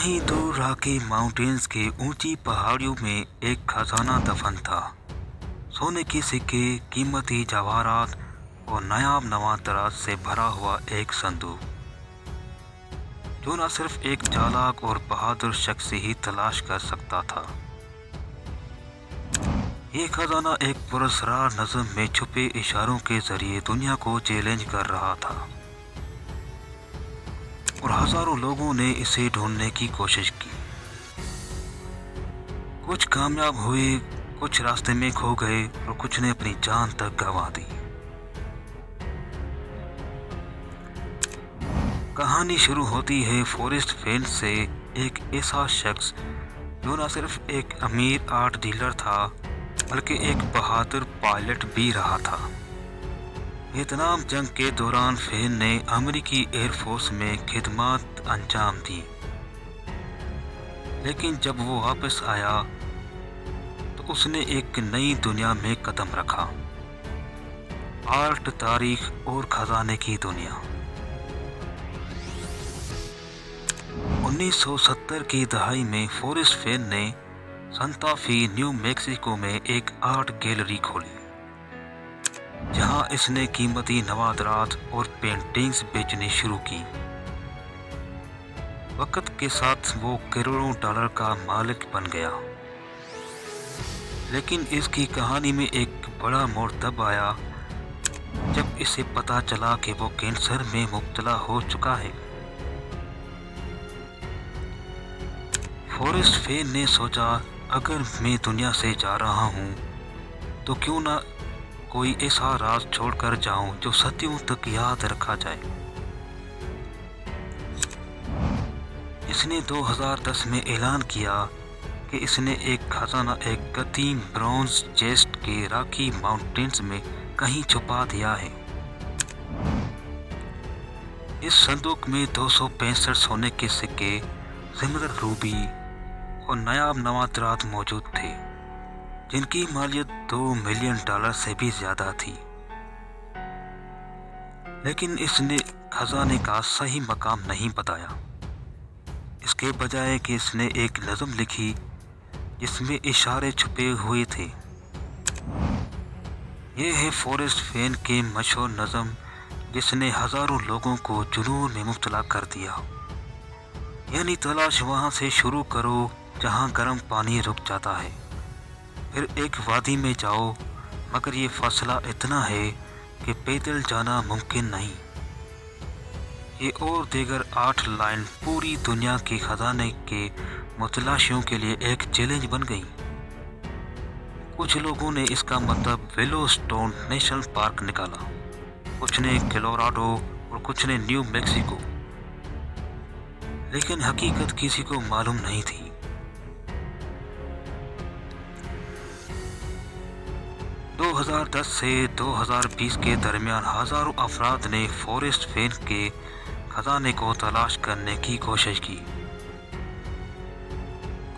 कहीं दूर राकी माउंटेन्स के ऊंची पहाड़ियों में एक खजाना दफन था। सोने के सिक्के, कीमती जवाहरात और नायाब नवादरात से भरा हुआ एक संदूक, जो न सिर्फ एक चालाक और बहादुर शख्स ही तलाश कर सकता था। ये खजाना एक पुरस्कार नज़म में छुपे इशारों के जरिए दुनिया को चैलेंज कर रहा था और हजारों लोगों ने इसे ढूंढने की कोशिश की। कुछ कामयाब हुए, कुछ रास्ते में खो गए और कुछ ने अपनी जान तक गंवा दी। कहानी शुरू होती है फॉरेस्ट फेन से, एक ऐसा शख्स जो न सिर्फ एक अमीर आर्ट डीलर था बल्कि एक बहादुर पायलट भी रहा था। वियतनाम जंग के दौरान फेन ने अमेरिकी एयरफोर्स में खिदमत अंजाम दी, लेकिन जब वो वापस आया तो उसने एक नई दुनिया में कदम रखा, आर्ट, तारीख और खजाने की दुनिया। 1970 की दहाई में फॉरेस्ट फेन ने सांता फे, न्यू मैक्सिको में एक आर्ट गैलरी खोली, जहां इसने कीमती नवादरात और पेंटिंग्स बेचनी शुरू की। वक्त के साथ वो करोड़ों डॉलर का मालिक बन गया, लेकिन इसकी कहानी में एक बड़ा मोड़ तब आया जब इसे पता चला कि वो कैंसर में मुब्तला हो चुका है। फॉरेस्ट फेन ने सोचा, अगर मैं दुनिया से जा रहा हूँ तो क्यों ना कोई ऐसा राज छोड़कर जाऊं जो सदियों तक याद रखा जाए। इसने 2010 में ऐलान किया कि इसने एक खजाना एक कदीम ब्रॉन्ज चेस्ट के राकी माउंटेन्स में कहीं छुपा दिया है। इस संदूक में 265 सोने के सिक्के, ज़ेमरल्ड रूबी और नायाब नवादरात मौजूद थे, जिनकी मालियत $2 मिलियन से भी ज्यादा थी। लेकिन इसने खजाने का सही मकाम नहीं बताया। इसके बजाय कि इसने एक नज़म लिखी जिसमें इशारे छुपे हुए थे। यह है फॉरेस्ट फेन के मशहूर नज़म जिसने हजारों लोगों को जुनून में मुब्तला कर दिया, यानी तलाश वहां से शुरू करो जहां गर्म पानी रुक जाता है, फिर एक वादी में जाओ, मगर ये फासला इतना है कि पैदल जाना मुमकिन नहीं। ये और दीगर 8 लाइन पूरी दुनिया के खजाने के मुतलाशियों के लिए एक चैलेंज बन गई। कुछ लोगों ने इसका मतलब येलोस्टोन नेशनल पार्क निकाला, कुछ ने कोलोराडो और कुछ ने न्यू मैक्सिको, लेकिन हकीकत किसी को मालूम नहीं थी। 2010 से 2020 के दरमियान हजारों अफराद ने फॉरेस्ट फेन के खजाने को तलाश करने की कोशिश की।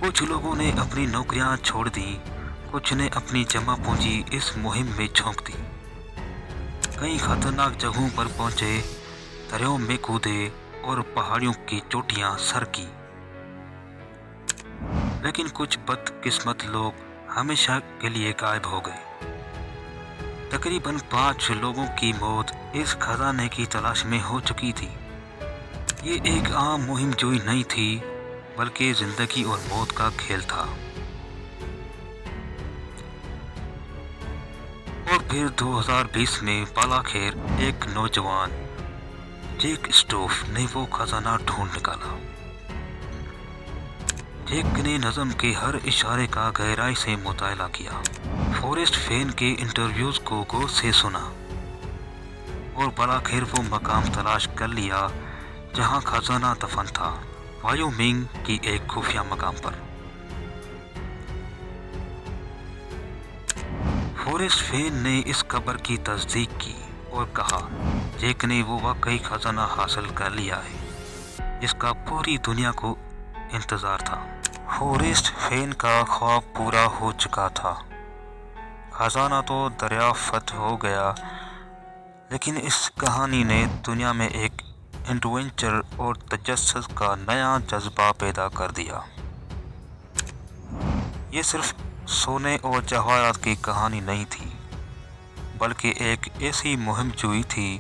कुछ लोगों ने अपनी नौकरियां छोड़ दी, कुछ ने अपनी जमा पूंजी इस मुहिम में झोंक दी। कई खतरनाक जगहों पर पहुंचे, दरियाओं में कूदे और पहाड़ियों की चोटियां सर की, लेकिन कुछ बदकिस्मत लोग हमेशा के लिए गायब हो गए। तकरीबन 5 लोगों की मौत इस खजाने की तलाश में हो चुकी थी। ये एक आम मुहिम जोई नहीं थी, बल्कि जिंदगी और मौत का खेल था। और फिर 2020 में बालाखेर एक नौजवान जैक स्टोफ ने वो खजाना ढूंढ निकाला। जैक ने नज़म के हर इशारे का गहराई से मुताला किया, फॉरेस्ट फेन के इंटरव्यूज को गौर से सुना और बालाखेर वो मकाम तलाश कर लिया जहां खजाना दफन था, वायोमिंग की एक खुफिया मकाम पर। फॉरेस्ट फेन ने इस खबर की तस्दीक की और कहा, जैक ने वो वाकई खजाना हासिल कर लिया है जिसका पूरी दुनिया को इंतजार था। फॉरेस्ट फेन का ख्वाब पूरा हो चुका था। खजाना तो दरियाफ्त हो गया, लेकिन इस कहानी ने दुनिया में एक ایڈونچر اور تجسس کا نیا جذبہ پیدا کر دیا۔ یہ صرف سونے اور جواہرات کی کہانی نہیں تھی، بلکہ ایک ایسی مہم جوئی تھی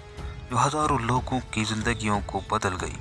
جو ہزاروں لوگوں کی زندگیوں کو بدل گئی۔